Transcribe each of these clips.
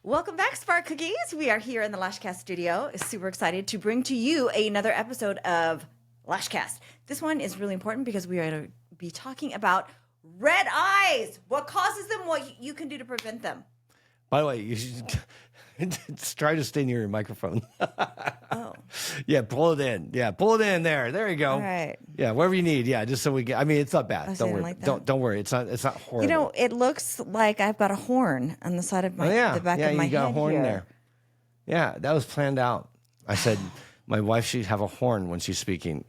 Welcome back, Spark Cookies. We are here in the LashCast studio. Super excited to bring to you another episode of LashCast. This one is really important because we are going to be talking about red eyes. What causes them, what you can do to prevent them. By the way, you should try to stay near your microphone. Oh. Yeah, pull it in. Yeah, pull it in there. There you go. All right. Yeah, wherever you need. Yeah, just so we get. I mean, it's not bad. Don't worry. Like that. Don't worry. It's not horrible. You know, it looks like I've got a horn on the side of my the back of my head. Yeah, you got a horn here. there. Yeah, that was planned out. I said my wife should have a horn when she's speaking.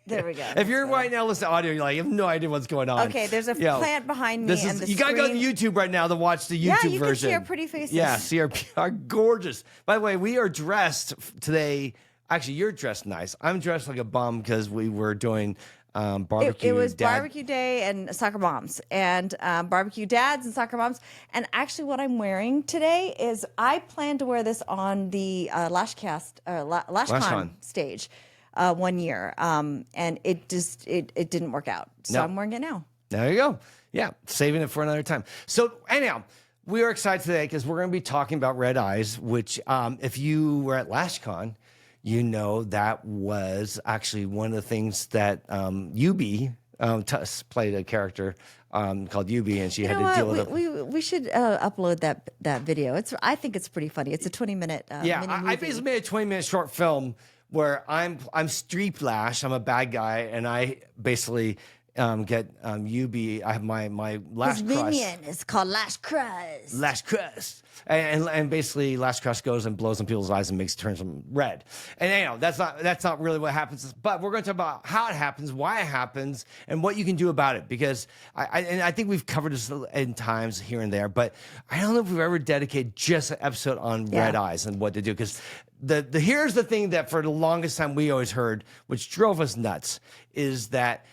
There we go. If you're right now listening to audio, you're like, you have no idea what's going on. Okay, there's a plant behind me. And the you got to go to YouTube right now to watch the YouTube version. Yeah, you can see our pretty faces. Yeah, see our gorgeous. By the way, we are dressed today. Actually, you're dressed nice. I'm dressed like a bum because we were doing barbecue. It was barbecue day and soccer moms and barbecue dads and soccer moms. And actually what I'm wearing today is I plan to wear this on the LashCast, LashCon stage. 1 year, and it didn't work out. So I'm wearing it now. There you go. Yeah, saving it for another time. So anyhow, we are excited today because we're going to be talking about red eyes, which if you were at LashCon, you know that was actually one of the things that Yubi, Tuss played a character called Yubi, and she had to deal with it. We should upload that video. I think it's pretty funny. It's a 20-minute mini movie. I basically made a 20-minute short film where I'm Street Lash. I'm a bad guy, and I basically get Yubi. I have my Lash His minion is called Lash Crust. Lash Crust. And basically Lash Crust goes and blows in people's eyes and turns them red. And anyhow, that's not really what happens. But we're going to talk about how it happens, why it happens, and what you can do about it. Because I think we've covered this in times here and there, but I don't know if we've ever dedicated just an episode on red eyes and what to do. Because here's the thing that for the longest time we always heard, which drove us nuts, is that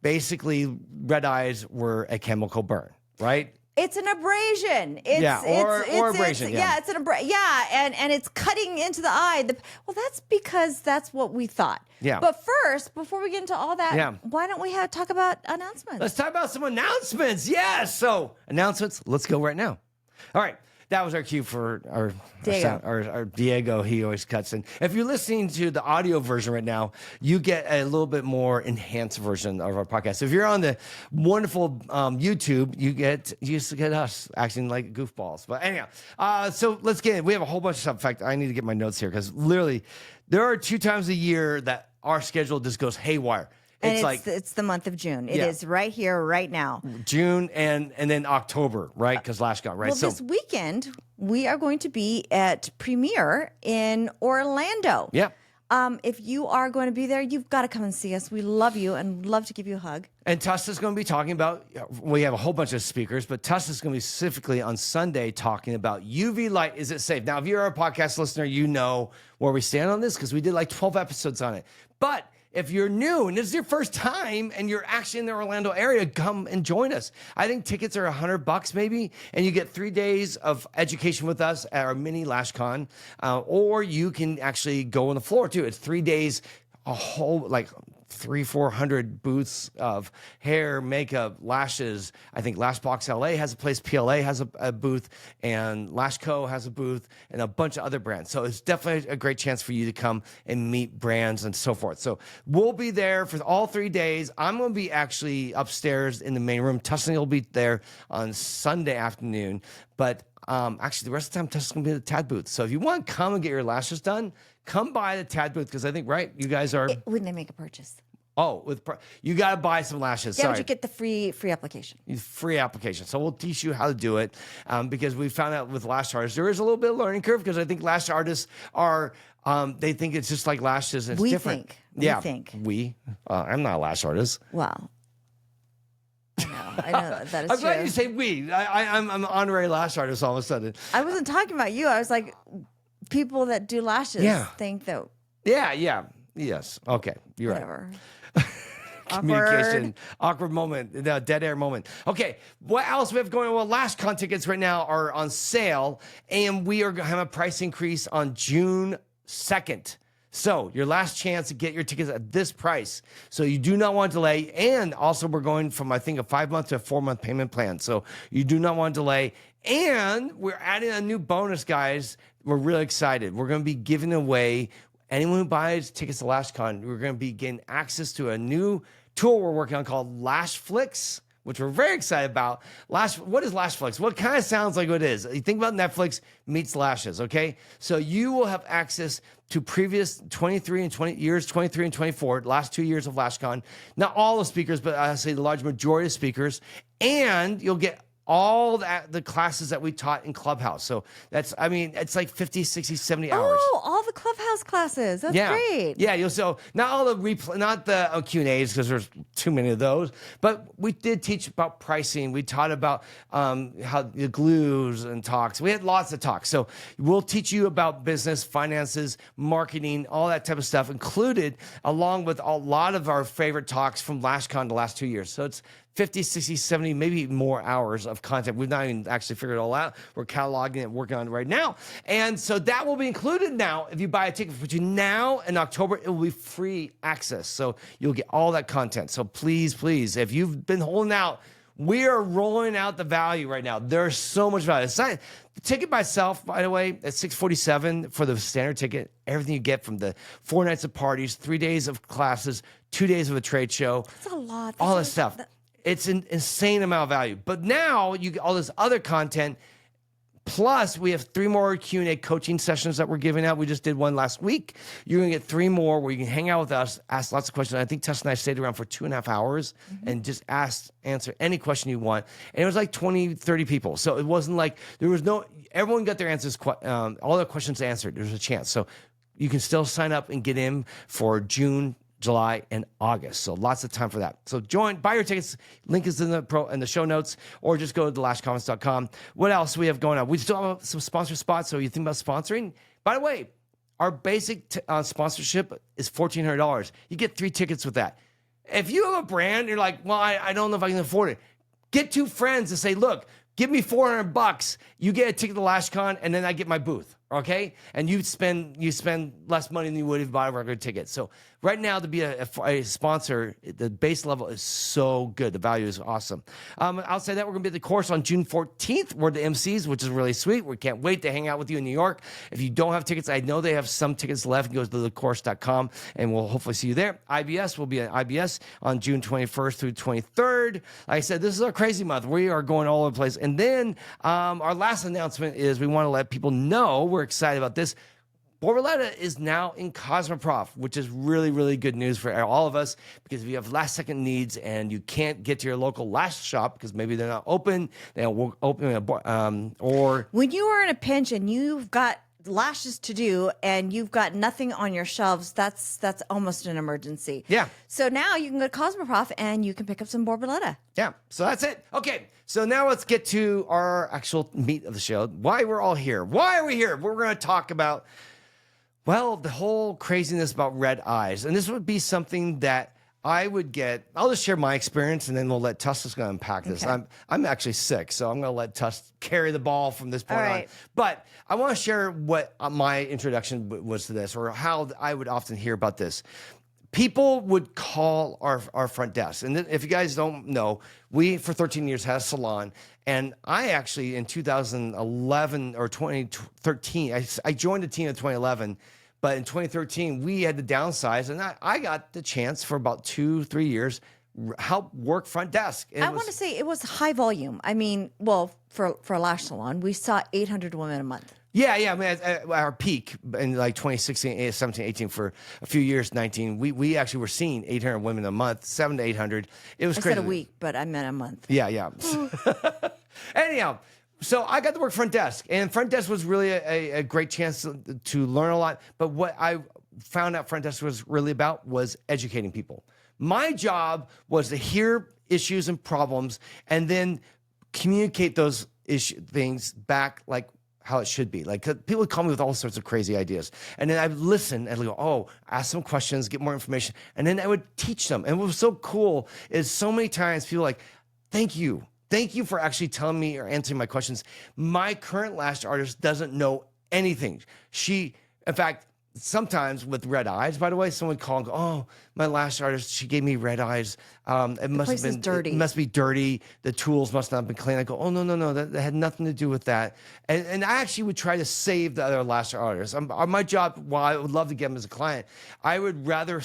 basically red eyes were a chemical burn, right? It's an abrasion. Or abrasion. It's an abrasion. Yeah, and it's cutting into the eye. Well, that's because that's what we thought. Yeah. But first, before we get into all that, why don't we talk about announcements? Let's talk about some announcements. Yes. So announcements. Let's go right now. All right. That was our cue for our Diego. He always cuts in. If you're listening to the audio version right now, you get a little bit more enhanced version of our podcast. If you're on the wonderful YouTube, you used to get us acting like goofballs. But anyhow, so let's get it. We have a whole bunch of stuff. In fact, I need to get my notes here because literally there are 2 times a year that our schedule just goes haywire. It's the month of June. It is right here, right now. June and then October, right? Because LashCon, right? Well, this weekend, we are going to be at Premiere in Orlando. Yeah. If you are going to be there, you've got to come and see us. We love you and love to give you a hug. And Tuss is going to be talking about, we have a whole bunch of speakers, but Tuss is going to be specifically on Sunday talking about UV light. Is it safe? Now, if you're a podcast listener, you know where we stand on this because we did like 12 episodes on it. But if you're new and this is your first time and you're actually in the Orlando area, come and join us. I think tickets are $100 maybe, and you get 3 days of education with us at our mini LashCon, or you can actually go on the floor too. It's 3 days, a whole 300-400 booths of hair, makeup, lashes. I think Lashbox LA has a place, PLA has a booth, and LashCo has a booth, and a bunch of other brands. So it's definitely a great chance for you to come and meet brands and so forth. So we'll be there for all 3 days. I'm going to be actually upstairs in the main room. Tussin will be there on Sunday afternoon, but actually the rest of the time Tuss is going to be at the Tad booth. So if you want to come and get your lashes done, come by the Tad booth because I think, right, you guys are... When they make a purchase. Oh, you got to buy some lashes. Yeah, but you get the free application. Free application. So we'll teach you how to do it because we found out with lash artists, there is a little bit of learning curve because I think lash artists are, they think it's just like lashes. It's different. We think. I'm not a lash artist. Wow. No, I know that is I'm true. glad you say we. I'm an honorary lash artist all of a sudden. I wasn't talking about you. I was like, people that do lashes think that. Yeah. Yes. Okay. You're whatever. Right. Communication, awkward moment, the dead air moment. Okay, what else we have going on? Well, LashCon tickets right now are on sale, and we are going to have a price increase on June 2nd. So your last chance to get your tickets at this price. So you do not want to delay. And also we're going from, I think, a 5-month to a 4-month payment plan. So you do not want to delay. And we're adding a new bonus, guys. We're really excited. We're going to be giving away anyone who buys tickets to LashCon. We're going to be getting access to a new tool we're working on called LashFlix, which we're very excited about. What is LashFlix? What kind of sounds like what it is? You think about Netflix meets Lashes, okay? So you will have access to previous 23 and 24, last 2 years of LashCon. Not all the speakers, but I say the large majority of speakers. And you'll get all the classes that we taught in Clubhouse. So it's like 50, 60, 70 hours. Oh, all the Clubhouse classes. That's great. Yeah, so not all the replay, not the Q&As, because there's too many of those, but we did teach about pricing. We taught about how the glues and talks. We had lots of talks. So we'll teach you about business, finances, marketing, all that type of stuff included, along with a lot of our favorite talks from LashCon the last 2 years. So it's 50, 60, 70, maybe more hours of content. We've not even actually figured it all out. We're cataloging it, working on it right now. And so that will be included now. If you buy a ticket between now and October, it will be free access. So you'll get all that content. So please, please, if you've been holding out, we are rolling out the value right now. There's so much value. The ticket by itself, by the way, at $647 for the standard ticket. Everything you get from the 4 nights of parties, 3 days of classes, 2 days of a trade show. That's a lot. All this stuff. It's an insane amount of value. But now you get all this other content. Plus, we have 3 more Q&A coaching sessions that we're giving out. We just did one last week. You're going to get 3 more where you can hang out with us, ask lots of questions. I think Tuss and I stayed around for 2.5 hours and just answer any question you want. And it was like 20, 30 people. So it wasn't like everyone got their answers, all their questions answered. There's a chance. So you can still sign up and get in for June, July, and August. So lots of time for that. So buy your tickets. Link is in the show notes, or just go to lashconference.com. What else do we have going on? We still have some sponsor spots. So you think about sponsoring? By the way, our basic sponsorship is $1,400. You get 3 tickets with that. If you have a brand, you're like, well, I don't know if I can afford it. Get 2 friends and say, look, give me $400. You get a ticket to LashCon, and then I get my booth. Okay, and you spend less money than you would if you bought a regular ticket. So right now, to be a sponsor, the base level is so good. The value is awesome. Outside that, we're going to be at the course on June 14th. We're the MCs, which is really sweet. We can't wait to hang out with you in New York. If you don't have tickets, I know they have some tickets left. Go to thecourse.com, and we'll hopefully see you there. IBS will be at IBS on June 21st through 23rd. Like I said, this is our crazy month. We are going all over the place. And then our last announcement is we want to let people know we're excited about this. Borboleta is now in Cosmoprof, which is really, really good news for all of us, because if you have last-second needs and you can't get to your local Lash shop because maybe they're not open, they won't open, or when you are in a pinch and you've got lashes to do and you've got nothing on your shelves, that's almost an emergency. Yeah. So now you can go to Cosmoprof and you can pick up some Borboleta. Yeah. So that's it. Okay. So now let's get to our actual meat of the show. Why we're all here. Why are we here? We're going to talk about, well, the whole craziness about red eyes. And this would be something that I would get. I'll just share my experience, and then we'll let Tuss is going to unpack this. Okay. I'm actually sick, so I'm going to let Tuss carry the ball from this point All right. on. But I want to share what my introduction was to this, or how I would often hear about this. People would call our front desk. And if you guys don't know, we, for 13 years, had a salon. And I actually, in 2011 or 2013, I joined the team in 2011. But in 2013, we had to downsize. And I got the chance for about 2-3 years help work front desk. I want to say it was high volume. I mean, well, for a lash salon, we saw 800 women a month. Yeah. I mean, at our peak in like 2016, 17, 18, for a few years, 19, we actually were seeing 800 women a month, 700 to 800. It was crazy. I said a week, but I meant a month. Yeah. Anyhow, so I got to work front desk, and front desk was really a great chance to learn a lot. But what I found out front desk was really about was educating people. My job was to hear issues and problems and then communicate those things back like how it should be. Like, people would call me with all sorts of crazy ideas. And then I would listen and go, ask some questions, get more information. And then I would teach them. And what was so cool is so many times people are like, thank you. Thank you for actually telling me or answering my questions. My current lash artist doesn't know anything. In fact, sometimes with red eyes, by the way, someone would call and go, "Oh, my lash artist, she gave me red eyes. It must place have is been dirty. It must be dirty. The tools must not have been clean." I go, "Oh, no, that had nothing to do with that." And I actually would try to save the other lash artists. My job, while I would love to get them as a client, I would rather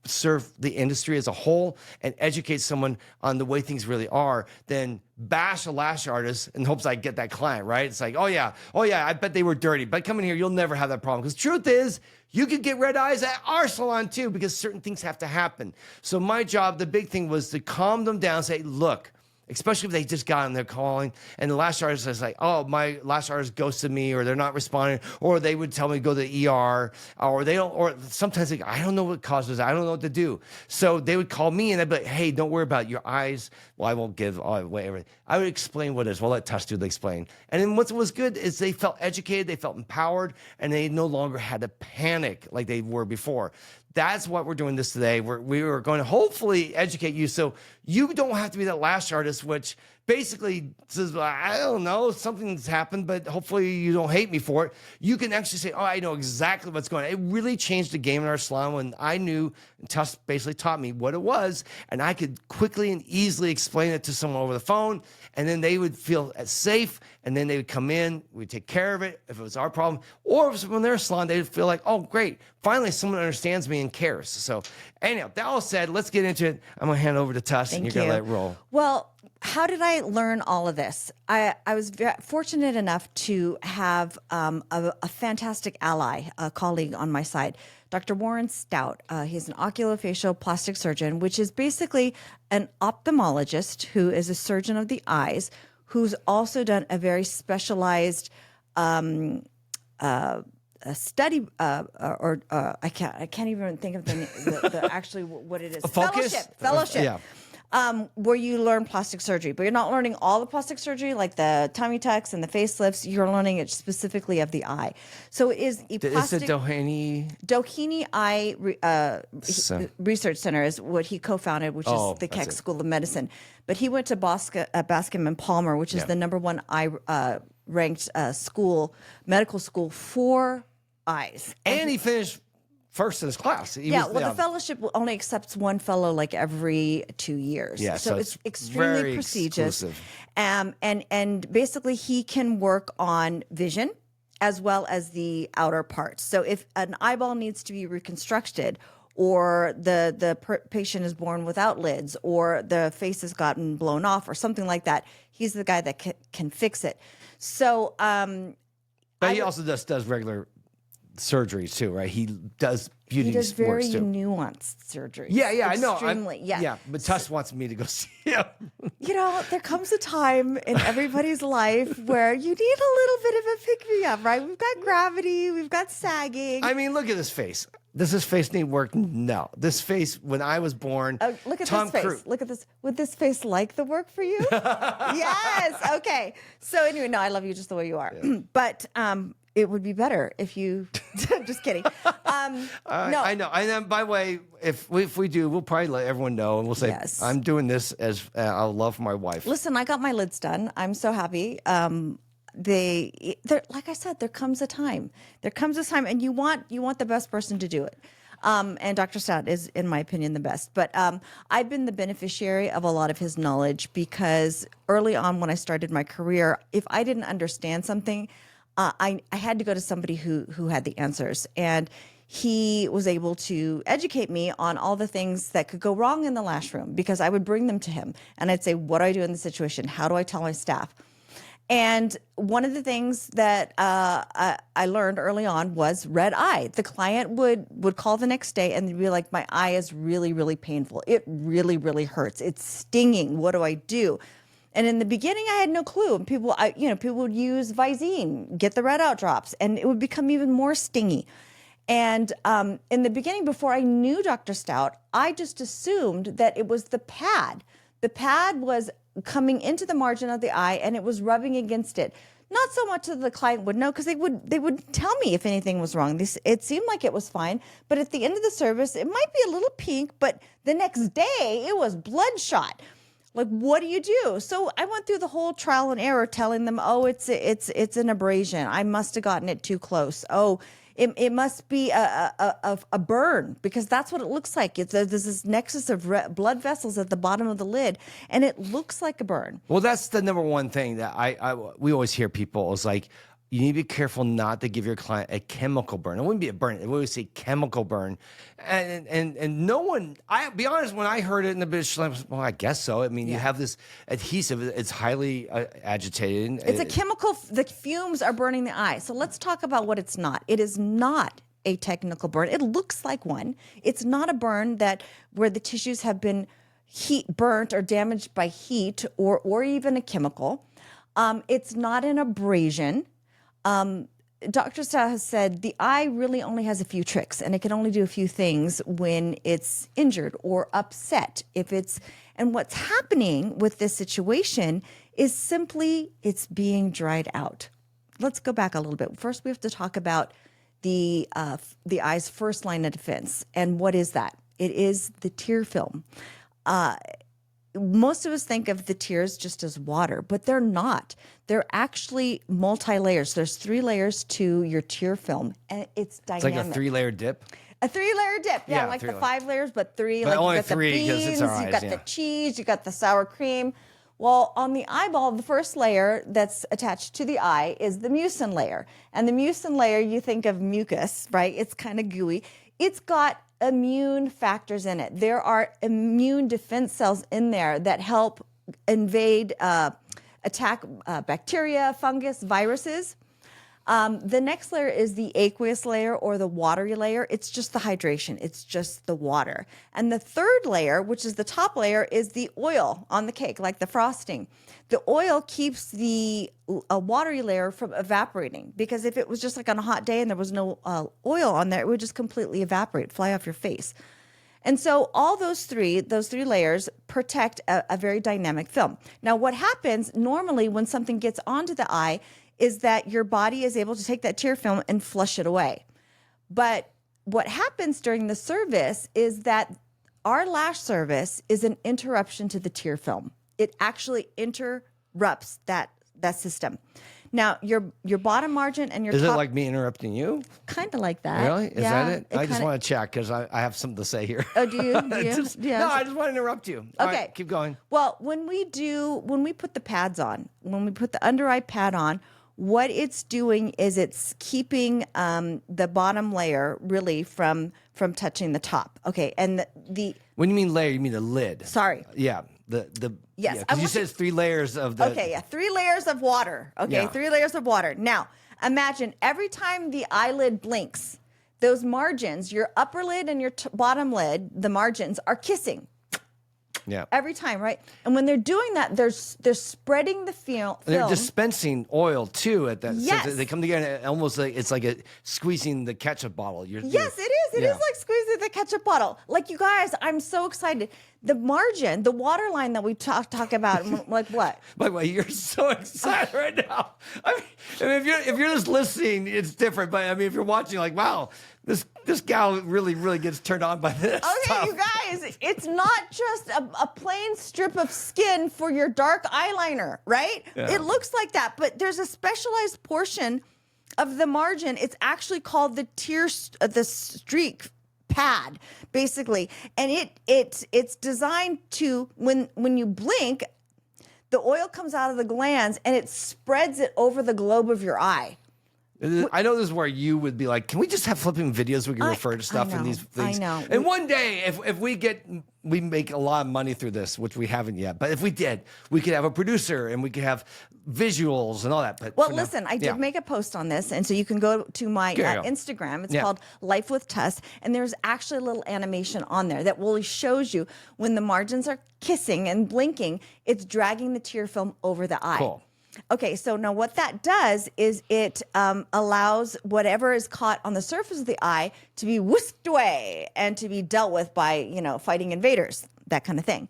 serve the industry as a whole and educate someone on the way things really are than bash a lash artist in hopes I get that client, right? It's like, oh yeah, I bet they were dirty, but come in here, you'll never have that problem. Because truth is, you could get red eyes at our salon too, because certain things have to happen. So my job, the big thing was to calm them down, say, look, especially if they just got on their calling and the lash artist is like, oh, my lash artist ghosted me, or they're not responding, or they would tell me to go to the ER, or they don't, or sometimes they, I don't know what causes it. I don't know what to do. So they would call me and I'd be like, hey, don't worry about your eyes. Well, I won't give away everything. I would explain what it is. We'll let Tuss do the explain. And then what was good is they felt educated, they felt empowered, and they no longer had to panic like they were before. That's what we're doing this today. We are going to hopefully educate you so you don't have to be that lash artist, which basically says, I don't know, something's happened, but hopefully you don't hate me for it. You can actually say, oh, I know exactly what's going on. It really changed the game in our salon when I knew, Tuss basically taught me what it was, and I could quickly and easily explain it to someone over the phone, and then they would feel safe, and then they would come in, we'd take care of it if it was our problem, or if it was from their salon, they'd feel like, oh, great, finally someone understands me and cares. So anyhow, that all said, let's get into it. I'm going to hand it over to Tuss, and you're going to let it roll. Well, how did I learn all of this? I was fortunate enough to have a fantastic ally, a colleague on my side, Dr. Warren Stout. He's an oculofacial plastic surgeon, which is basically an ophthalmologist who is a surgeon of the eyes, who's also done a very specialized a study, I can't even think of the actually what it is. A focus? Fellowship. Yeah. Where you learn plastic surgery, but you're not learning all the plastic surgery, like the tummy tucks and the facelifts. You're learning it specifically of the eye. So it is a plastic. Is it Doheny Eye Research Center is what he co-founded, which is the Keck School of Medicine. But he went to Bascom and Palmer, which is the #1 eye ranked medical school for eyes. And he finished first in his class. The fellowship only accepts one fellow like every 2 years. Yeah, so it's extremely prestigious. And basically he can work on vision as well as the outer parts. So if an eyeball needs to be reconstructed, or the patient is born without lids, or the face has gotten blown off, or something like that, he's the guy that can fix it. So, but he also does regular surgeries too, right? He does beauty. He does very works too. nuanced surgeries. Yeah, I know. Extremely, yeah. But Tuss wants me to go see him. You know, there comes a time in everybody's life where you need a little bit of a pick-me-up, right? We've got gravity, we've got sagging. I mean, look at this face. Does this face need work? No. This face, when I was born, look at Tom this face. Cruise. Look at this. Would this face like the work for you? Yes. Okay. So anyway, no, I love you just the way you are. Yeah. But it would be better if you. Just kidding. No, I know. And by the way, if we do, we'll probably let everyone know, and we'll say, yes, I'm doing this as out of love for my wife. Listen, I got my lids done. I'm so happy. Like I said, there comes a time. And you want the best person to do it. And Dr. Stout is, in my opinion, the best. But I've been the beneficiary of a lot of his knowledge, because early on when I started my career, if I didn't understand something, I had to go to somebody who had the answers. And he was able to educate me on all the things that could go wrong in the lash room, because I would bring them to him and I'd say, what do I do in this situation? How do I tell my staff? And one of the things that I learned early on was red eye. The client would call the next day and be like, my eye is really, really painful. It really, really hurts. It's stinging. What do I do? And in the beginning, I had no clue. And people would use Visine, get the red out drops, and it would become even more stingy. And in the beginning, before I knew Dr. Stout, I just assumed that it was the pad. The pad was coming into the margin of the eye and it was rubbing against it. Not so much that the client would know, because they would tell me if anything was wrong. It seemed like it was fine, but at the end of the service, it might be a little pink, but the next day it was bloodshot. Like, what do you do? So I went through the whole trial and error, telling them, oh, it's an abrasion. I must have gotten it too close. Oh, It must be a burn, because that's what it looks like. There's this nexus of blood vessels at the bottom of the lid, and it looks like a burn. Well, that's the number one thing that we always hear people is like, you need to be careful not to give your client a chemical burn. It wouldn't be a burn. It would always say chemical burn. And no one, I'll be honest, when I heard it in the business, I was, well, I guess so. I mean, you have this adhesive. It's highly agitated. It's a chemical. The fumes are burning the eye. So let's talk about what it's not. It is not a technical burn. It looks like one. It's not a burn where the tissues have been burnt or damaged by heat or even a chemical. It's not an abrasion. Dr. Stout has said the eye really only has a few tricks, and it can only do a few things when it's injured or upset. And what's happening with this situation is simply it's being dried out. Let's go back a little bit. First, we have to talk about the eye's first line of defense. And what is that? It is the tear film. Most of us think of the tears just as water, but they're not. They're actually multi-layers. There's 3 layers to your tear film, and it's dynamic. It's like a 3-layer dip. A 3-layer dip, like the 5 layers, but 3. But like only you got 3 the because beans, it's our eyes, you got the cheese, you got the sour cream. Well, on the eyeball, the first layer that's attached to the eye is the mucin layer. And the mucin layer, you think of mucus, right? It's kind of gooey. It's got immune factors in it. There are immune defense cells in there that help invade, attack bacteria, fungus, viruses. The next layer is the aqueous layer or the watery layer. It's just the hydration. It's just the water. And the third layer, which is the top layer, is the oil on the cake, like the frosting. The oil keeps the watery layer from evaporating, because if it was just like on a hot day and there was no oil on there, it would just completely evaporate, fly off your face. And so all those three layers protect a very dynamic film. Now, what happens normally when something gets onto the eye is that your body is able to take that tear film and flush it away. But what happens during the service is that our lash service is an interruption to the tear film. It actually interrupts that system. Now, your bottom margin and your Is top... it like me interrupting you? Kind of like that. Really? Is Yeah, that it? I just want to check because I have something to say here. Oh, do you? Do you? No, I just want to interrupt you. All Okay. right, keep going. Well, when we put the pads on, when we put the under eye pad on, what it's doing is it's keeping the bottom layer really from touching the top. Okay, and the When you mean layer, you mean the lid. sorry. Yeah. Yes, Yeah, I 'cause you want said it's 3 layers of the. Okay, yeah, 3 layers of water. Okay, Yeah. 3 layers of water. Now, imagine every time the eyelid blinks, those margins, your upper lid and your bottom lid, the margins are kissing. Yeah. Every time, right? And when they're doing that, they're spreading the film. They're dispensing oil too at that. Yes. So they come together and almost like it's like squeezing the ketchup bottle. Yes, it is. It is like squeezing the ketchup bottle. Like, you guys, I'm so excited. The margin, the water line that we talk about, like what? By the way, you're so excited right now. I mean, if you're just listening, it's different. But I mean, if you're watching, like, wow, this gal really gets turned on by this. Okay, stuff. you guys, it's not just a plain strip of skin for your dark eyeliner, right? Yeah. It looks like that, but there's a specialized portion of the margin. It's actually called the the streak pad, basically, and it's designed to when you blink, the oil comes out of the glands and it spreads it over the globe of your eye. I know this is where you would be like, can we just have flipping videos we can refer to stuff in these things? I know. And one day, if we make a lot of money through this, which we haven't yet, but if we did, we could have a producer and we could have visuals and all that. But well, listen, I did make a post on this, and so you can go to my Instagram. It's called Life with Tuss, and there's actually a little animation on there that really shows you when the margins are kissing and blinking, it's dragging the tear film over the eye. Cool. Okay, so now what that does is it allows whatever is caught on the surface of the eye to be whisked away and to be dealt with by, fighting invaders, that kind of thing.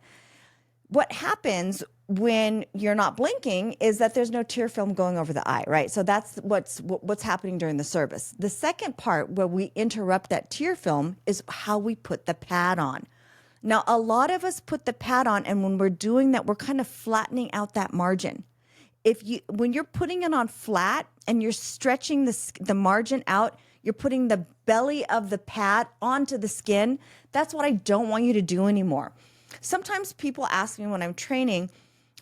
What happens when you're not blinking is that there's no tear film going over the eye, right? So that's what's happening during the service. The second part where we interrupt that tear film is how we put the pad on. Now, a lot of us put the pad on, and when we're doing that, we're kind of flattening out that margin. When you're putting it on flat and you're stretching the margin out, You're putting the belly of the pad onto the skin. That's what I don't want you to do anymore. Sometimes people ask me when I'm training,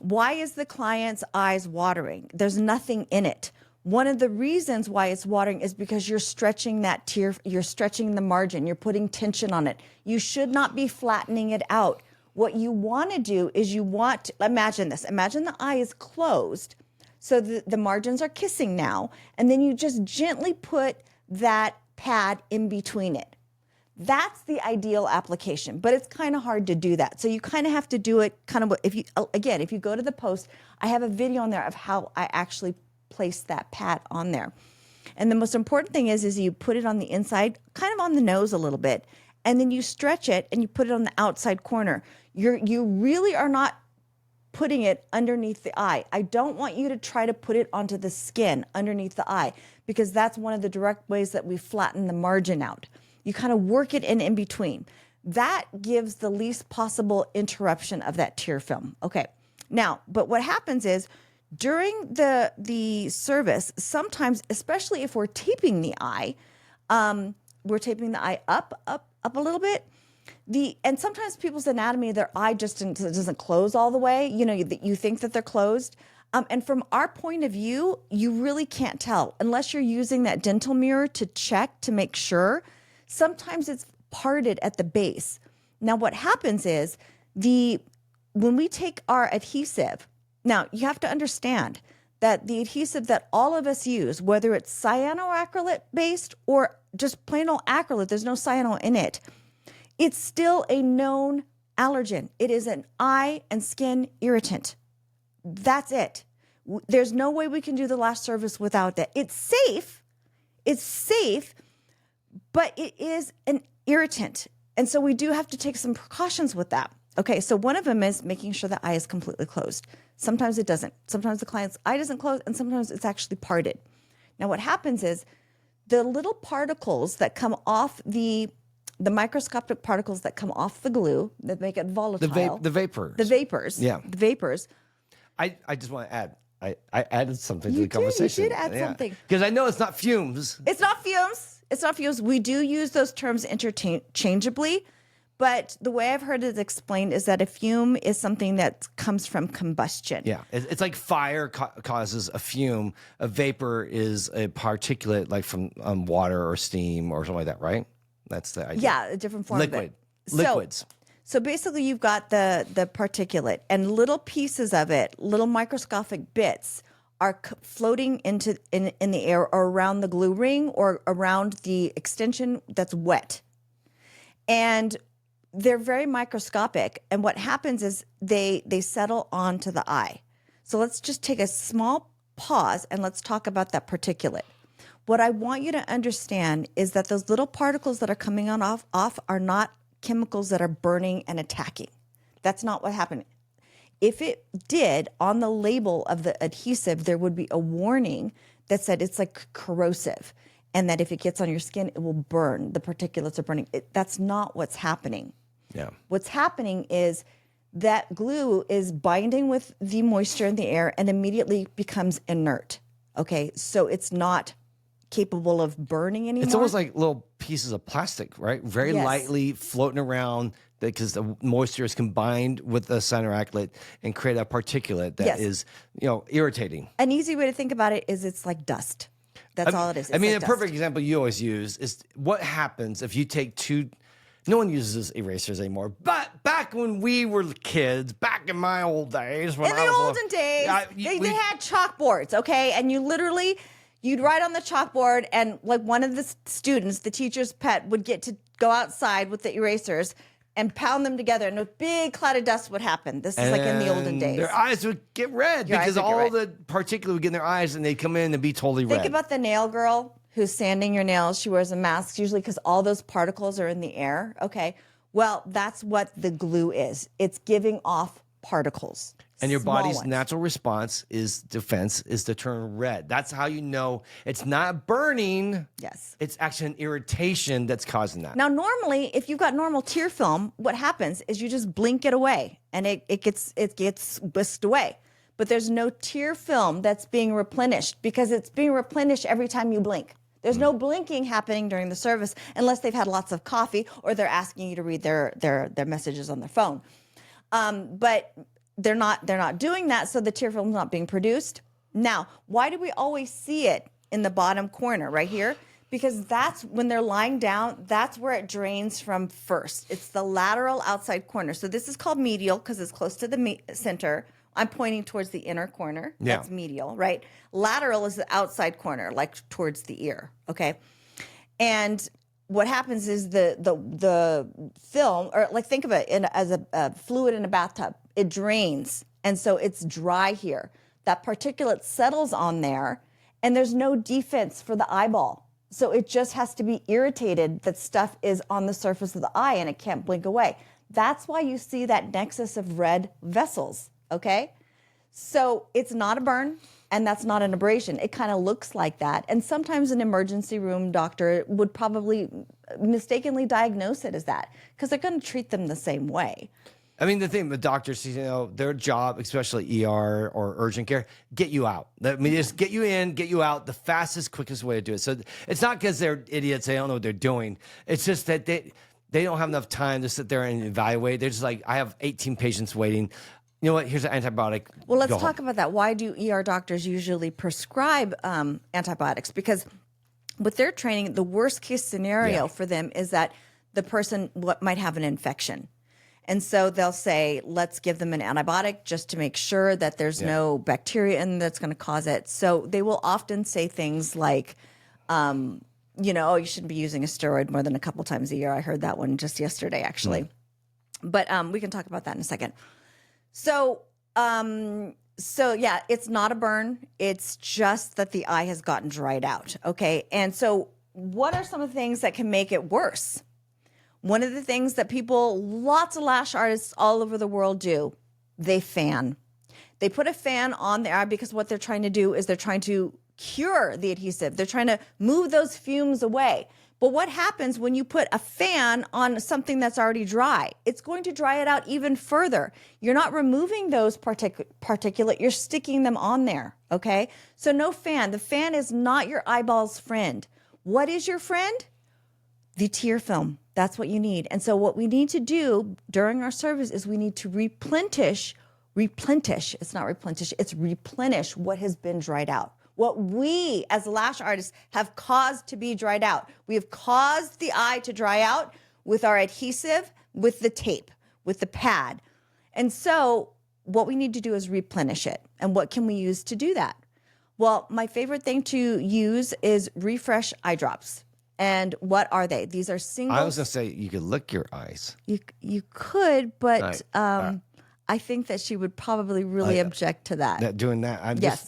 why is the client's eyes watering? There's nothing in it. One of the reasons why it's watering is because you're stretching that tear, you're stretching the margin, you're putting tension on it. You should not be flattening it out. What you want to do is you want to, imagine this. Imagine the eye is closed, so the margins are kissing now, and then you just gently put that pad in between it. That's the ideal application, but it's kind of hard to do that. So you kind of have to do it kind of, if you go to the post, I have a video on there of how I actually place that pad on there. And the most important thing is you put it on the inside, kind of on the nose a little bit, and then you stretch it and you put it on the outside corner. You really are not putting it underneath the eye. I don't want you to try to put it onto the skin underneath the eye, because that's one of the direct ways that we flatten the margin out. You kind of work it in between. That gives the least possible interruption of that tear film. Okay. Now, but what happens is during the service, sometimes, especially if we're taping the eye, we're taping the eye up a little bit. And sometimes people's anatomy, their eye just doesn't close all the way. You know, you think that they're closed. And from our point of view, you really can't tell unless you're using that dental mirror to check to make sure. Sometimes it's parted at the base. Now, what happens is when we take our adhesive, now you have to understand that the adhesive that all of us use, whether it's cyanoacrylate based or just plain old acrylate, there's no cyano in it, it's still a known allergen. It is an eye and skin irritant. That's it. There's no way we can do the Lash service without that. It's safe, but it is an irritant. And so we do have to take some precautions with that. Okay, so one of them is making sure the eye is completely closed. Sometimes it doesn't. Sometimes the client's eye doesn't close, and sometimes it's actually parted. Now what happens is the little particles that come off the microscopic particles that come off the glue that make it volatile. The vapors. The vapors. Yeah. The vapors. I just want to add, I added something to the conversation. You did add something. Because I know it's not fumes. It's not fumes. It's not fumes. We do use those terms interchangeably, but the way I've heard it explained is that a fume is something that comes from combustion. Yeah. It's like fire causes a fume. A vapor is a particulate, like from water or steam or something like that, right? That's the idea. Yeah, a different form of it. Liquids. So basically you've got the particulate, and little pieces of it, little microscopic bits are floating in the air or around the glue ring or around the extension that's wet. And they're very microscopic. And what happens is they settle onto the eye. So let's just take a small pause and let's talk about that particulate. What I want you to understand is that those little particles that are coming off are not chemicals that are burning and attacking. That's not what happened. If it did, on the label of the adhesive, there would be a warning that said it's like corrosive, and that if it gets on your skin, it will burn. The particulates are burning. That's not what's happening. Yeah. What's happening is that glue is binding with the moisture in the air and immediately becomes inert. Okay, so it's not capable of burning anymore. It's almost like little pieces of plastic, right? Very lightly floating around because the moisture is combined with the cyanoacrylate and create a particulate that is, irritating. An easy way to think about it is it's like dust. That's all it is. I mean, a perfect example you always use is what happens if you take two. No one uses erasers anymore. But back when we were kids, back in my old days, they had chalkboards, okay? And you'd write on the chalkboard, and like one of the students, the teacher's pet, would get to go outside with the erasers and pound them together, and a big cloud of dust would happen. This is like in the olden days. Their eyes would get red because all the particulate would get in their eyes, and they'd come in and be totally red. Think about the nail girl who's sanding your nails. She wears a mask usually because all those particles are in the air. Okay. Well, that's what the glue is. It's giving off particles. And your body's natural response is defense is to turn red. That's how you know it's not burning. Yes. It's actually an irritation that's causing that. Now, normally, if you've got normal tear film, what happens is you just blink it away and it gets whisked away. But there's no tear film that's being replenished because it's being replenished every time you blink. There's no blinking happening during the service unless they've had lots of coffee or they're asking you to read their messages on their phone. But they're not doing that, so the tear film's not being produced. Now, why do we always see it in the bottom corner right here? Because that's when they're lying down, that's where it drains from first. It's the lateral outside corner. So this is called medial because it's close to the center. I'm pointing towards the inner corner. Yeah. That's medial, right? Lateral is the outside corner, like towards the ear, okay? And what happens is the film, or like think of it as a fluid in a bathtub. It drains, and so it's dry here. That particulate settles on there, and there's no defense for the eyeball. So it just has to be irritated that stuff is on the surface of the eye and it can't blink away. That's why you see that nexus of red vessels, okay? So it's not a burn and that's not an abrasion. It kind of looks like that. And sometimes an emergency room doctor would probably mistakenly diagnose it as that because they're going to treat them the same way. I mean, the thing with doctors, their job, especially ER or urgent care, get you out. I mean, just get you in, get you out, the fastest, quickest way to do it. So it's not because they're idiots, they don't know what they're doing. It's just that they don't have enough time to sit there and evaluate. They're just like, I have 18 patients waiting. You know what? Here's an antibiotic. Well, let's talk about that. Why do ER doctors usually prescribe antibiotics? Because with their training, the worst case scenario for them is that the person might have an infection. And so they'll say, let's give them an antibiotic just to make sure that there's no bacteria in that's going to cause it. So they will often say things like, oh, you shouldn't be using a steroid more than a couple times a year. I heard that one just yesterday, actually. But we can talk about that in a second. So yeah, it's not a burn. It's just that the eye has gotten dried out. Okay. And so what are some of the things that can make it worse? One of the things that lots of lash artists all over the world do, they fan. They put a fan on the eye because what they're trying to do is they're trying to cure the adhesive. They're trying to move those fumes away. But what happens when you put a fan on something that's already dry? It's going to dry it out even further. You're not removing those particulate, you're sticking them on there, okay? So no fan. The fan is not your eyeball's friend. What is your friend? The tear film. That's what you need. And so what we need to do during our service is we need to replenish. It's not replenish, it's replenish what has been dried out. What we as lash artists have caused to be dried out. We have caused the eye to dry out with our adhesive, with the tape, with the pad. And so what we need to do is replenish it. And what can we use to do that? Well, my favorite thing to use is Refresh eye drops. And what are they? These are single. I was going to say you could lick your eyes. You could, but I think that she would probably really object to that. Doing that?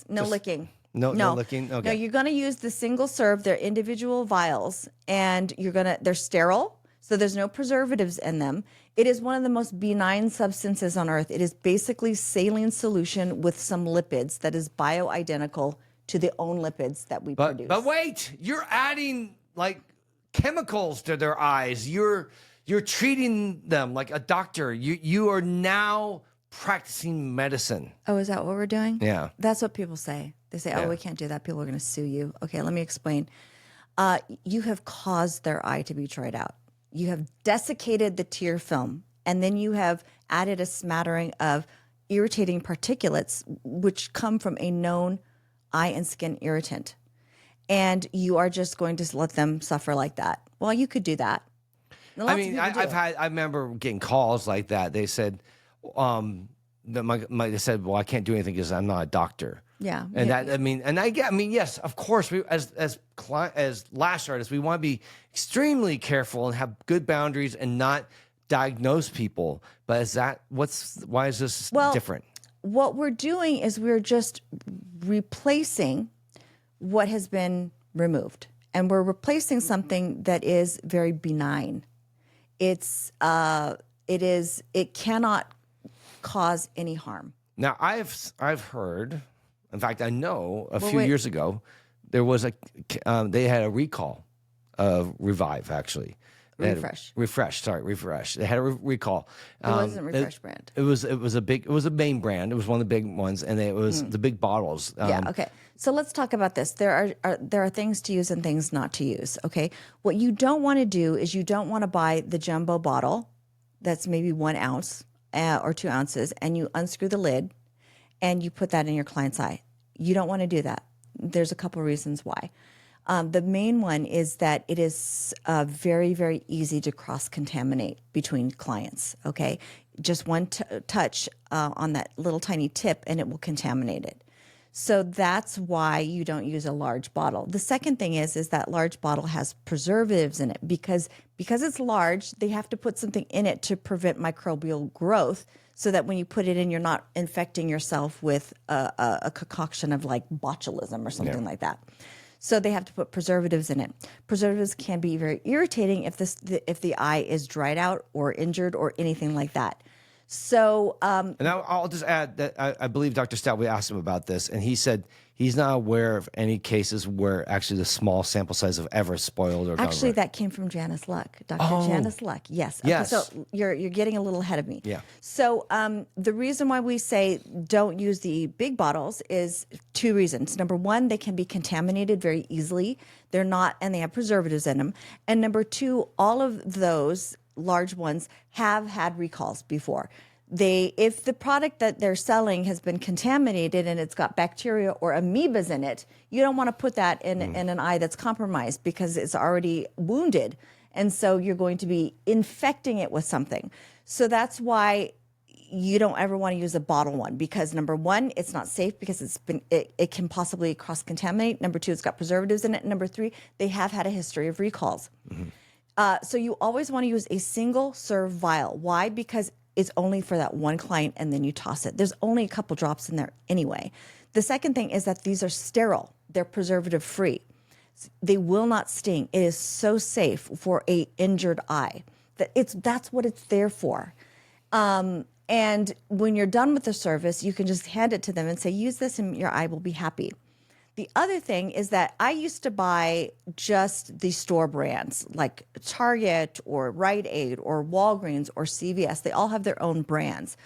No licking. No licking? Okay. No, you're going to use the single serve. They're individual vials, and they're sterile, so there's no preservatives in them. It is one of the most benign substances on earth. It is basically saline solution with some lipids that is bioidentical to the own lipids that we produce. But wait, you're adding like chemicals to their eyes. You're treating them like a doctor. You are now practicing medicine. Oh, is that what we're doing? Yeah. That's what people say. They say, oh, we can't do that. People are going to sue you. Okay, let me explain. You have caused their eye to be dried out. You have desiccated the tear film, and then you have added a smattering of irritating particulates, which come from a known eye and skin irritant. And you are just going to let them suffer like that. Well, you could do that. I remember getting calls like that. They said, they said, well, I can't do anything because I'm not a doctor. Yeah. And yes, of course, we as lash artists, we want to be extremely careful and have good boundaries and not diagnose people. But why is this different? What we're doing is we're just replacing what has been removed, and we're replacing something that is very benign. It cannot cause any harm. Now, I've heard, in fact, I know a few years ago, there was they had a recall of Revive, actually. Refresh. Refresh. They had a recall. It wasn't Refresh brand. It was a main brand. It was one of the big ones, and it was the big bottles. Yeah. Okay. So let's talk about this. There are things to use and things not to use. Okay. What you don't want to do is you don't want to buy the jumbo bottle that's maybe 1 ounce or 2 ounces, and you unscrew the lid and you put that in your client's eye. You don't want to do that. There's a couple reasons why. The main one is that it is very, very easy to cross-contaminate between clients, okay? Just one touch on that little tiny tip and it will contaminate it. So that's why you don't use a large bottle. The second thing is that large bottle has preservatives in it because it's large, they have to put something in it to prevent microbial growth so that when you put it in, you're not infecting yourself with a concoction of like botulism or something like that. So they have to put preservatives in it. Preservatives can be very irritating if the eye is dried out or injured or anything like that. So, and I'll just add that I believe Dr. Stout, we asked him about this, and he said he's not aware of any cases where actually the small sample size have ever spoiled or actually that came from Janice Luck, Dr. Janice Luck. Yes. Okay, yes. so you're getting a little ahead of me. Yeah. So the reason why we say don't use the big bottles is 2 reasons. Number 1, they can be contaminated very easily. They're not, and they have preservatives in them. And number 2, all of those large ones have had recalls before. If the product that they're selling has been contaminated and it's got bacteria or amoebas in it, you don't want to put that in an eye that's compromised because it's already wounded. And so you're going to be infecting it with something. So that's why you don't ever want to use a bottle one because number 1, it's not safe because it can possibly cross-contaminate. Number 2, it's got preservatives in it. And number 3, they have had a history of recalls. So you always want to use a single serve vial. Why? Because it's only for that one client and then you toss it. There's only a couple drops in there anyway. The second thing is that these are sterile. They're preservative free. They will not sting. It is so safe for a injured eye. That's what it's there for. And when you're done with the service, you can just hand it to them and say, use this and your eye will be happy. The other thing is that I used to buy just the store brands like Target or Rite Aid or Walgreens or CVS. They all have their own brands.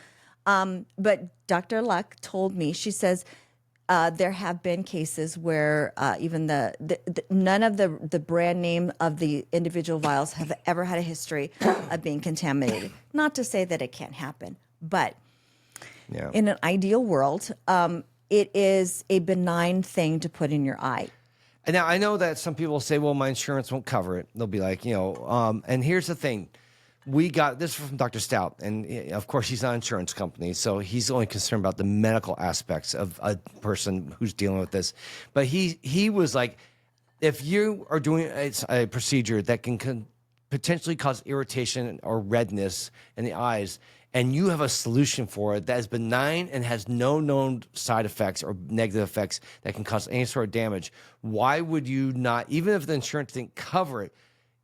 But Dr. Luck told me, she says, there have been cases where even none of the brand name of the individual vials have ever had a history of being contaminated. Not to say that it can't happen, but in an ideal world, it is a benign thing to put in your eye. And now I know that some people say, well, my insurance won't cover it. They'll be like, and here's the thing. We got this from Dr. Stout, and of course he's not an insurance company, so he's only concerned about the medical aspects of a person who's dealing with this. But he was like, if you are doing a procedure that can potentially cause irritation or redness in the eyes, and you have a solution for it that is benign and has no known side effects or negative effects that can cause any sort of damage, why would you not, even if the insurance didn't cover it,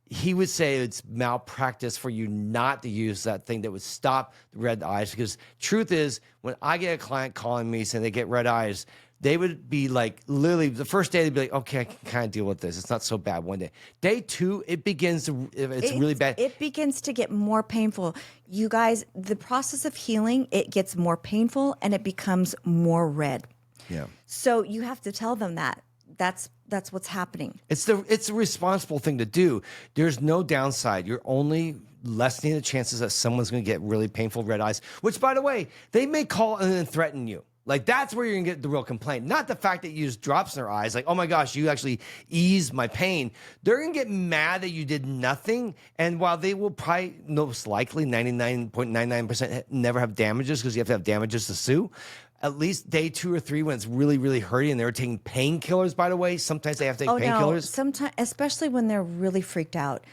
he would say it's malpractice for you not to use that thing that would stop the red eyes. Because truth is, when I get a client calling me saying they get red eyes, they would be like, literally, the first day they'd be like, okay, I can kind of deal with this. It's not so bad one day. Day 2, it begins to, it's really bad. It begins to get more painful. You guys, the process of healing, it gets more painful and it becomes more red. Yeah. So you have to tell them that. That's what's happening. It's a responsible thing to do. There's no downside. You're only lessening the chances that someone's going to get really painful red eyes, which, by the way, they may call and then threaten you. Like, that's where you're going to get the real complaint. Not the fact that you use drops in their eyes. Like, oh, my gosh, you actually ease my pain. They're going to get mad that you did nothing. And while they will probably, most likely, 99.99% never have damages because you have to have damages to sue, at least day 2 or 3 when it's really, really hurting and they're taking painkillers, by the way. Sometimes they have to take painkillers. No. Sometimes, especially when they're really freaked out.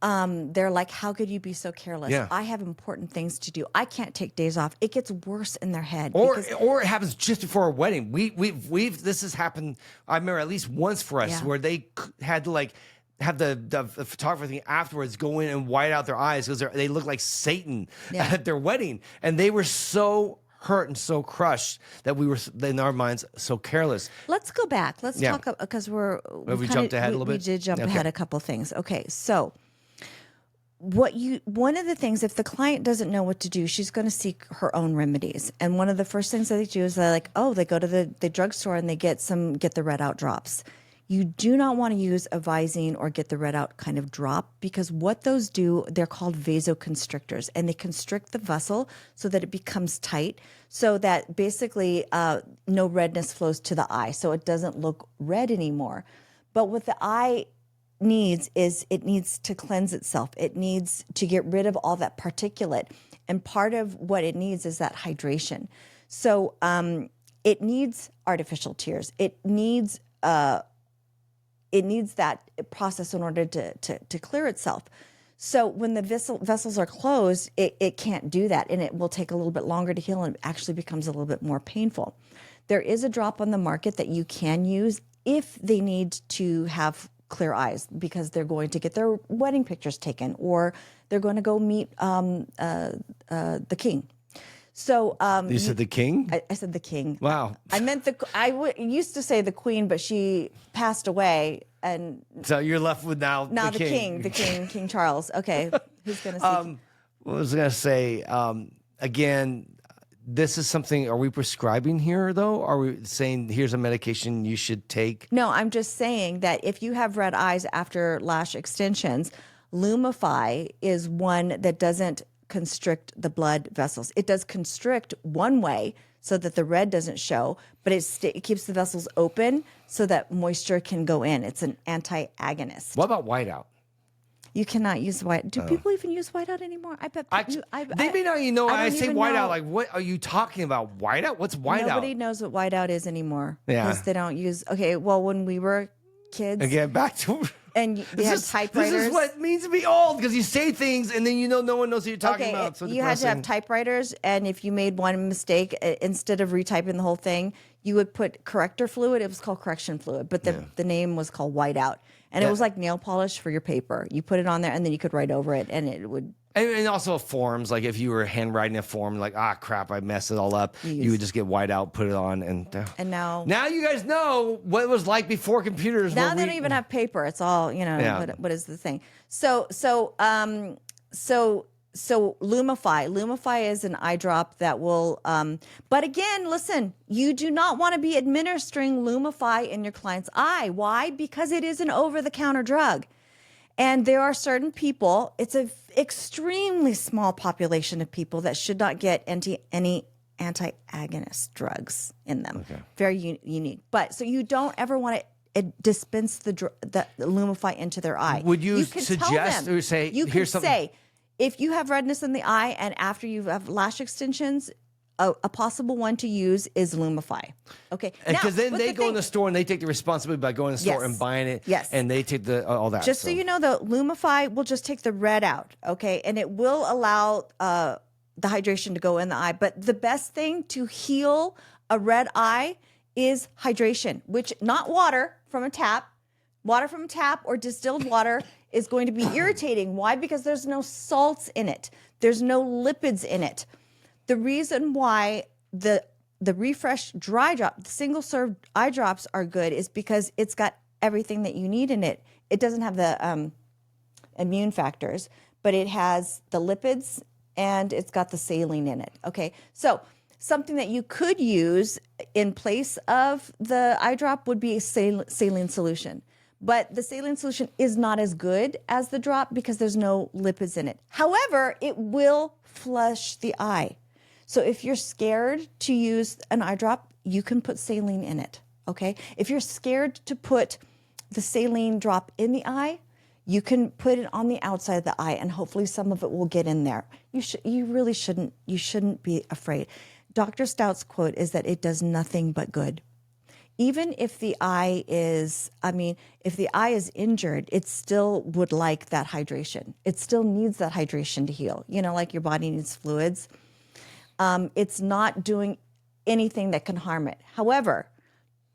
They're like, how could you be so careless? Yeah. I have important things to do. I can't take days off. It gets worse in their head. Or it happens just before a wedding. This has happened, I remember at least once for us, where they had to like have the photographer thing afterwards go in and white out their eyes because they look like Satan at their wedding. And they were so hurt and so crushed that we were, in our minds, so careless. Let's go back. Let's talk, because we jumped ahead a little bit. We did jump ahead a couple things. Okay, so one of the things, if the client doesn't know what to do, she's going to seek her own remedies. And one of the first things that they do is they go to the drugstore and they get the red out drops. You do not want to use a Visine or get the red out kind of drop, because what those do, they're called vasoconstrictors, and they constrict the vessel so that it becomes tight, so that basically no redness flows to the eye, so it doesn't look red anymore. But what the eye needs is it needs to cleanse itself. It needs to get rid of all that particulate. And part of what it needs is that hydration. So it needs artificial tears. It needs that process in order to clear itself. So when the vessels are closed, it can't do that, and it will take a little bit longer to heal, and it actually becomes a little bit more painful. There is a drop on the market that you can use if they need to have clear eyes, because they're going to get their wedding pictures taken, or they're going to go meet the king. So you said the king? I said the king. Wow. I meant used to say the queen, but she passed away, and so you're left with now the king, King Charles. Okay, who's going to see? What was I going to say? Again, this is something. Are we prescribing here though? Are we saying here's a medication you should take? No, I'm just saying that if you have red eyes after lash extensions, Lumify is one that doesn't constrict the blood vessels. It does constrict one way so that the red doesn't show, but it keeps the vessels open so that moisture can go in. It's an anti-agonist. What about whiteout? You cannot use white. Do people even use whiteout anymore? I bet. They may not even know. I say whiteout. Like, what are you talking about? Whiteout? What's whiteout? Nobody knows what whiteout is anymore. Yeah. Because they don't use. Okay, well, when we were kids. Again, back to. And they had typewriters. This is what it means to be old, because you say things and then no one knows what you're talking about. So you had to have typewriters, and if you made one mistake, instead of retyping the whole thing, you would put corrector fluid. It was called correction fluid, but the name was called whiteout. And it was like nail polish for your paper. You put it on there, and then you could write over it, and it would. And also forms, like if you were handwriting a form, like, crap, I messed it all up, you would just get white out, put it on, and now you guys know what it was like before computers. Now they don't even have paper. It's all, what is the thing? So Lumify. Lumify is an eye drop that will, but again, listen, you do not want to be administering Lumify in your client's eye. Why? Because it is an over-the-counter drug. And there are certain people, it's an extremely small population of people that should not get any anti-agonist drugs in them. Okay. Very unique. But so you don't ever want to dispense the Lumify into their eye. Would you suggest or say, here's something? Say, if you have redness in the eye and after you have lash extensions, a possible one to use is Lumify. Okay, because then they go in the store and they take the responsibility by going to the store and buying it. Yes, and they take all that. Just so you know, the Lumify will just take the red out. Okay, and it will allow the hydration to go in the eye. But the best thing to heal a red eye is hydration, which not water from a tap. Water from a tap or distilled water is going to be irritating. Why? Because there's no salts in it. There's no lipids in it. The reason why the Refresh dry drop, the single serve eye drops are good is because it's got everything that you need in it. It doesn't have the immune factors, but it has the lipids and it's got the saline in it. Okay, so something that you could use in place of the eye drop would be a saline solution. But the saline solution is not as good as the drop because there's no lipids in it. However, it will flush the eye. So if you're scared to use an eye drop, you can put saline in it, okay? If you're scared to put the saline drop in the eye, you can put it on the outside of the eye, and hopefully some of it will get in there. You really shouldn't be afraid. Dr. Stout's quote is that it does nothing but good. Even if the eye is, if the eye is injured, it still would like that hydration. It still needs that hydration to heal. Like your body needs fluids. It's not doing anything that can harm it. However,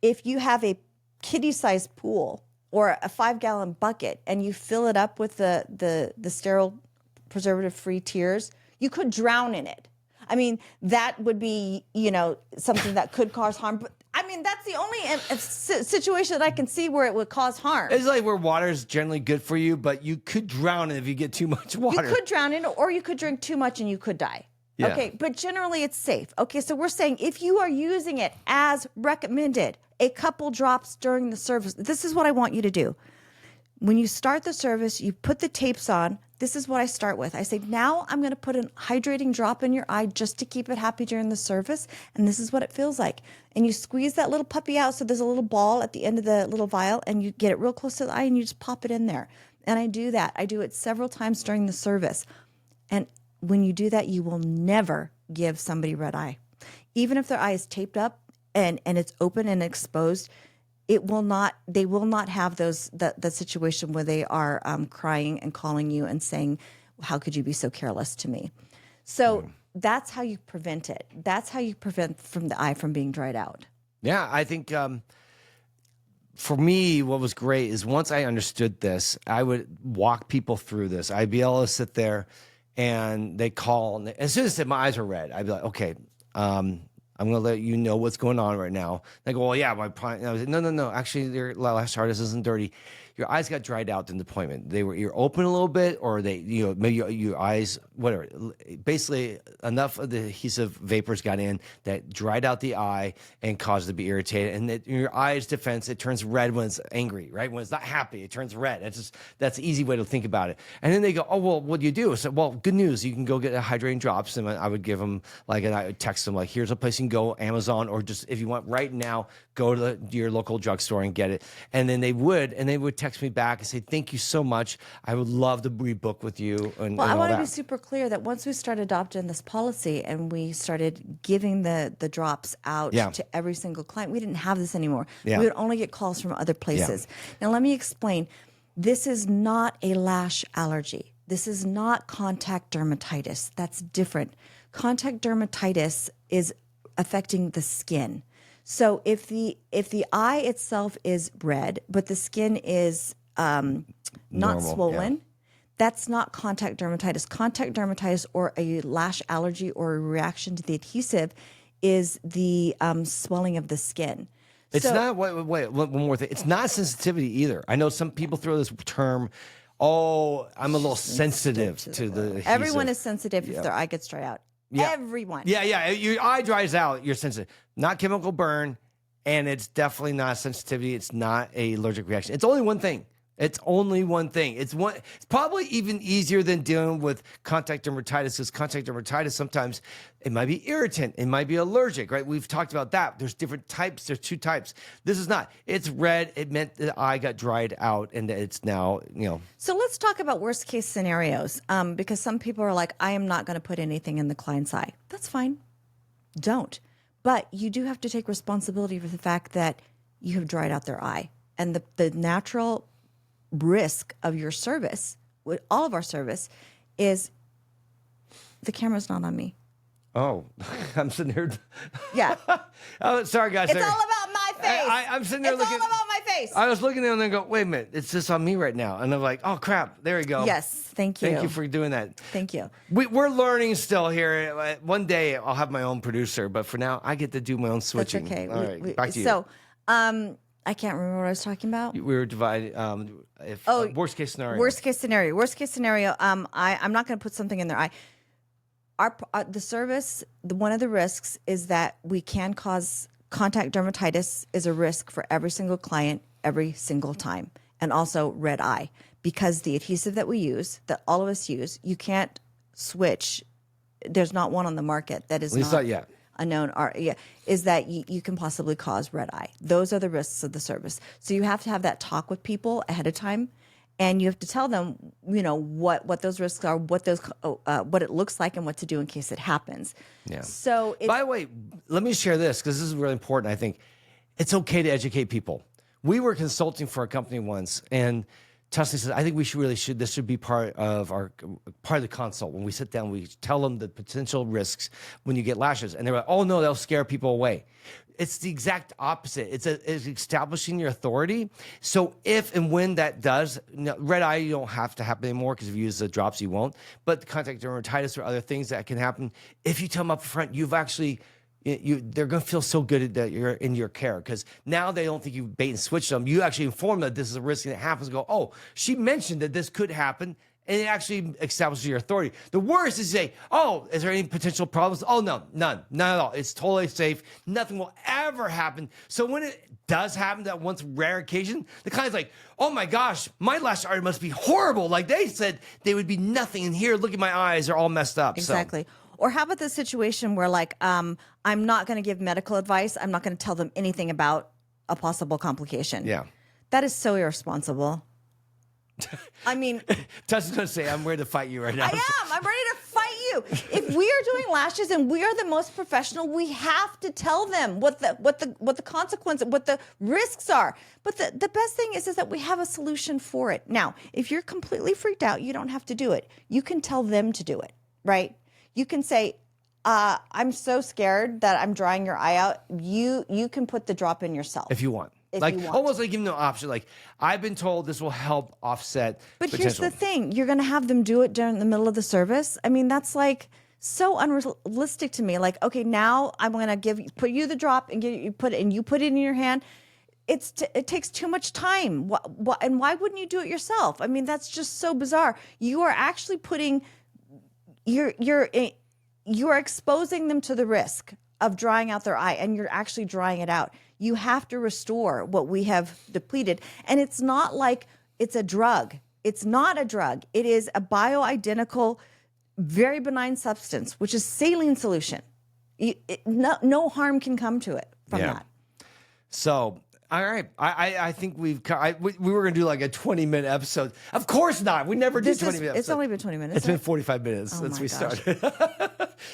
if you have a kiddie-sized pool or a 5-gallon bucket and you fill it up with the sterile, preservative-free tears, you could drown in it. That would be, something that could cause harm. But mean, that's the only situation that I can see where it would cause harm. It's like where water is generally good for you, but you could drown if you get too much water. You could drown in it, or you could drink too much and you could die. Yeah. Okay, but generally it's safe. Okay, so we're saying if you are using it as recommended, a couple drops during the service, this is what I want you to do. When you start the service, you put the tapes on. This is what I start with. I say, now I'm going to put an hydrating drop in your eye just to keep it happy during the service. And this is what it feels like. And you squeeze that little puppy out. So there's a little ball at the end of the little vial, and you get it real close to the eye and you just pop it in there. And I do that. I do it several times during the service. And when you do that, you will never give somebody red eye. Even if their eye is taped up and it's open and exposed, they will not have that situation where they are crying and calling you and saying, how could you be so careless to me? So that's how you prevent it. That's how you prevent from the eye from being dried out. Yeah, I think for me, what was great is once I understood this, I would walk people through this. I'd be able to sit there and they call. And as soon as my eyes are red, I'd be like, okay, I'm going to let you know what's going on right now. They go, well, yeah, my point. I was like, no. Actually, your lash artist isn't dirty. Your eyes got dried out in the appointment. You're open a little bit, or maybe your eyes, whatever. Basically, enough of the adhesive vapors got in that dried out the eye and caused it to be irritated. And your eye's defense, it turns red when it's angry, right? When it's not happy, it turns red. That's an easy way to think about it. And then they go, oh, well, what do you do? So, well, good news. You can go get a hydrating drops. And I would give them, and I would text them, here's a place you can go, Amazon, or just if you want right now, go to your local drugstore and get it. And then they would text me back and say, thank you so much. I would love to rebook with you. And I want to that. be super clear that once we started adopting this policy and we started giving the drops out to every single client, we didn't have this anymore. Yeah. We would only get calls from other places. Now, let me explain. This is not a lash allergy. This is not contact dermatitis. That's different. Contact dermatitis is affecting the skin. So if the eye itself is red, but the skin is not swollen, that's not contact dermatitis. Contact dermatitis or a lash allergy or a reaction to the adhesive is the swelling of the skin. It's not, wait, one more thing. It's not sensitivity either. I know some people throw this term, oh, I'm a little sensitive to the adhesive. Everyone is sensitive if their eye gets dry out. Yeah. Everyone. Yeah. Your eye dries out, you're sensitive. Not chemical burn, and it's definitely not sensitivity. It's not an allergic reaction. It's only one thing. It's probably even easier than dealing with contact dermatitis, because contact dermatitis, sometimes it might be irritant. It might be allergic, right? We've talked about that. There's different types. There's two types. This is not. It's red. It meant the eye got dried out, and it's now, So let's talk about worst case scenarios, because some people are like, I am not going to put anything in the client's eye. That's fine. Don't. But you do have to take responsibility for the fact that you have dried out their eye. And the natural risk of your service, with all of our service, is the camera's not on me. Oh, I'm sitting here. Yeah. Oh, sorry, guys. It's all about my face. I'm sitting there looking. It's all about my face. I was looking at it and then go, wait a minute, it's just on me right now. And I'm like, oh, crap. There you go. Yes. Thank you. Thank you for doing that. Thank you. We're learning still here. One day I'll have my own producer, but for now I get to do my own switching. That's okay. All right, back to you. So, I can't remember what I was talking about. We were divided. Worst case scenario. Worst case scenario. I'm not going to put something in their eye. The service, one of the risks is that we can cause contact dermatitis is a risk for every single client every single time, and also red eye, because the adhesive that we use, that all of us use, you can't switch. There's not one on the market that is At least not yet. Unknown, is that you can possibly cause red eye. Those are the risks of the service. So you have to have that talk with people ahead of time, and you have to tell them, what those risks are, what it looks like, and what to do in case it happens. Yeah. So, by the way, let me share this, because this is really important. I think it's okay to educate people. We were consulting for a company once, and Tuss says, I think this should be part of the consult. When we sit down, we tell them the potential risks when you get lashes. And they're like, oh no, that'll scare people away. It's the exact opposite. It's establishing your authority. So if and when that does, red eye, you don't have to happen anymore, because if you use the drops, you won't. But contact dermatitis or other things that can happen, if you tell them up front, you've actually they're going to feel so good that you're in your care, because now they don't think you bait and switch them. You actually inform them that this is a risk and it happens. Go, oh, she mentioned that this could happen. And it actually establishes your authority. The worst is to say, oh, is there any potential problems? Oh, no, none at all. It's totally safe. Nothing will ever happen. So when it does happen, that once rare occasion, the client's like, oh my gosh, my lash art must be horrible. Like they said they would be nothing. And here, look at my eyes, they're all messed up. Exactly. Or how about the situation where like, I'm not going to give medical advice. I'm not going to tell them anything about a possible complication. Yeah. That is so irresponsible. I mean, Tuss is going to say, I'm ready to fight you right now. I am. I'm ready to fight you. If we are doing lashes and we are the most professional, we have to tell them what the consequences, what the risks are. But the best thing is that we have a solution for it. Now, if you're completely freaked out, you don't have to do it. You can tell them to do it, right? You can say, I'm so scared that I'm drying your eye out. You can put the drop in yourself. If you want. Almost like giving them an option. Like, I've been told this will help offset But potential. here's the thing. You're going to have them do it during the middle of the service. I mean, that's like so unrealistic to me. Like, okay, now I'm going to put you the drop and put it in your hand. It takes too much time. And why wouldn't you do it yourself? I mean, that's just so bizarre. You are actually putting, you're exposing them to the risk of drying out their eye, and you're actually drying it out. You have to restore what we have depleted. And it's not like it's a drug. It's not a drug. It is a bioidentical, very benign substance, which is saline solution. No harm can come to it from that. So, all right. I think we were going to do like a 20-minute episode. Of course not. We never do 20 minutes. It's only been 20 minutes. It's been 45 minutes since we started.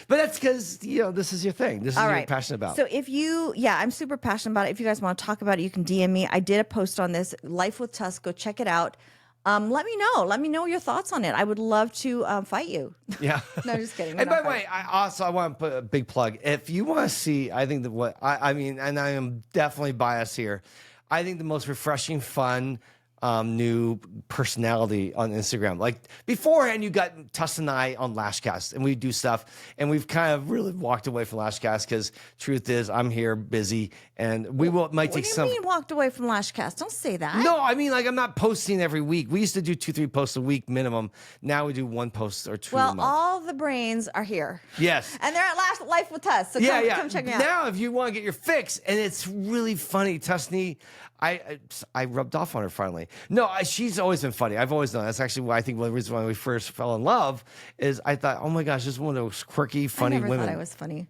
But that's because, this is your thing. This is what you're passionate about. So I'm super passionate about it. If you guys want to talk about it, you can DM me. I did a post on this, Life with Tuss. Go check it out. Let me know. Let me know your thoughts on it. I would love to fight you. Yeah. No, just kidding. And by the way, I want to put a big plug. If you want to see, I think and I am definitely biased here. I think the most refreshing, fun, new personality on Instagram. Like beforehand, you got Tuss and I on LashCast, and we do stuff, and we've kind of really walked away from LashCast because truth is, I'm here busy, and we might take some. What do you mean walked away from LashCast? Don't say that. No, I mean like I'm not posting every week. We used to do 2-3 posts a week minimum. Now we do 1 post or 2 a month. Well, all the brains are here. Yes, and they're at Life with Tuss. So come check me out. Now, if you want to get your fix, and it's really funny, Tussney. I rubbed off on her finally. No, she's always been funny. I've always known. That's actually why I think one of the reasons why we first fell in love is I thought, oh my gosh, this is one of those quirky, funny women. I thought I was funny.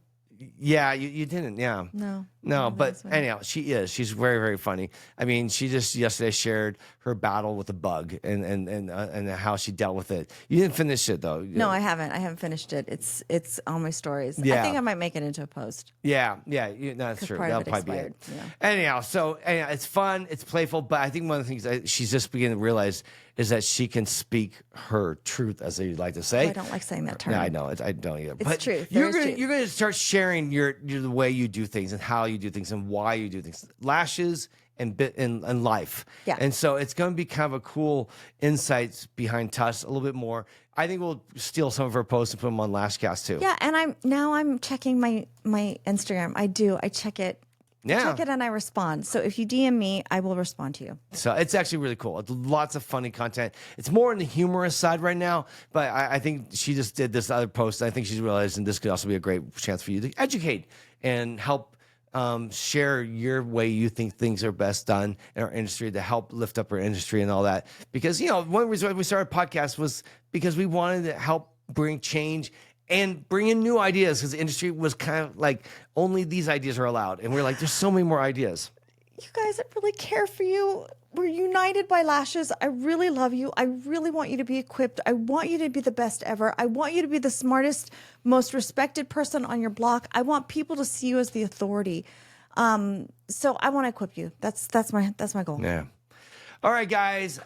Yeah, you didn't. Yeah. No, but anyhow, she is. She's very, very funny. I mean, she just yesterday shared her battle with a bug and how she dealt with it. You didn't finish it though. No, I haven't. I haven't finished it. It's on my stories. Yeah. I think I might make it into a post. Yeah, that's true. That'll probably be it. Yeah. Anyhow, it's fun, it's playful, but I think one of the things she's just beginning to realize is that she can speak her truth, as they like to say. Oh, I don't like saying that term. No, I know. I don't either. It's truth. You're going to start sharing the way you do things and how you do things and why you do things. Lashes and life. Yeah. And so it's going to be kind of a cool insights behind Tuss a little bit more. I think we'll steal some of her posts and put them on LashCast too. Yeah, and I'm checking my Instagram. I do. I check it. Yeah. Check it and I respond. So if you DM me, I will respond to you. So it's actually really cool. It's lots of funny content. It's more on the humorous side right now, but I think she just did this other post. I think she's realizing this could also be a great chance for you to educate and help share your way you think things are best done in our industry to help lift up our industry and all that. Because, one reason why we started a podcast was because we wanted to help bring change and bring in new ideas, because the industry was kind of like only these ideas are allowed. And we're like, there's so many more ideas. You guys, I really care for you. We're united by lashes. I really love you. I really want you to be equipped. I want you to be the best ever. I want you to be the smartest, most respected person on your block. I want people to see you as the authority. So I want to equip you. That's my goal. Yeah. All right, guys.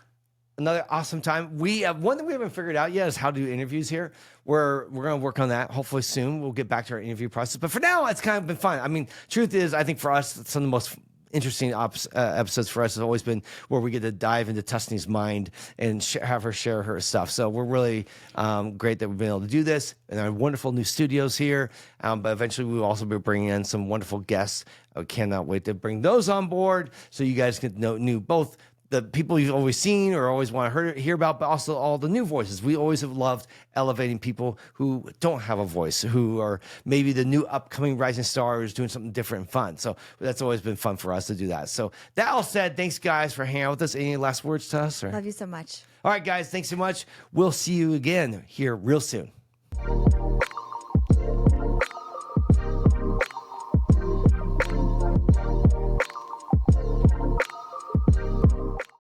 Another awesome time. We have one thing we haven't figured out yet is how to do interviews here. We're going to work on that. Hopefully soon we'll get back to our interview process. But for now, it's kind of been fun. I mean, truth is, I think for us, some of the most interesting episodes for us has always been where we get to dive into Tusney's mind and have her share her stuff. So we're really great that we've been able to do this in our wonderful new studios here. But eventually we will also be bringing in some wonderful guests. I cannot wait to bring those on board so you guys can know both the people you've always seen or always want to hear about, but also all the new voices. We always have loved elevating people who don't have a voice, who are maybe the new upcoming rising stars doing something different and fun. So that's always been fun for us to do that. So that all said, thanks guys for hanging out with us. Any last words to us? Or? Love you so much. All right, guys, thanks so much. We'll see you again here real soon.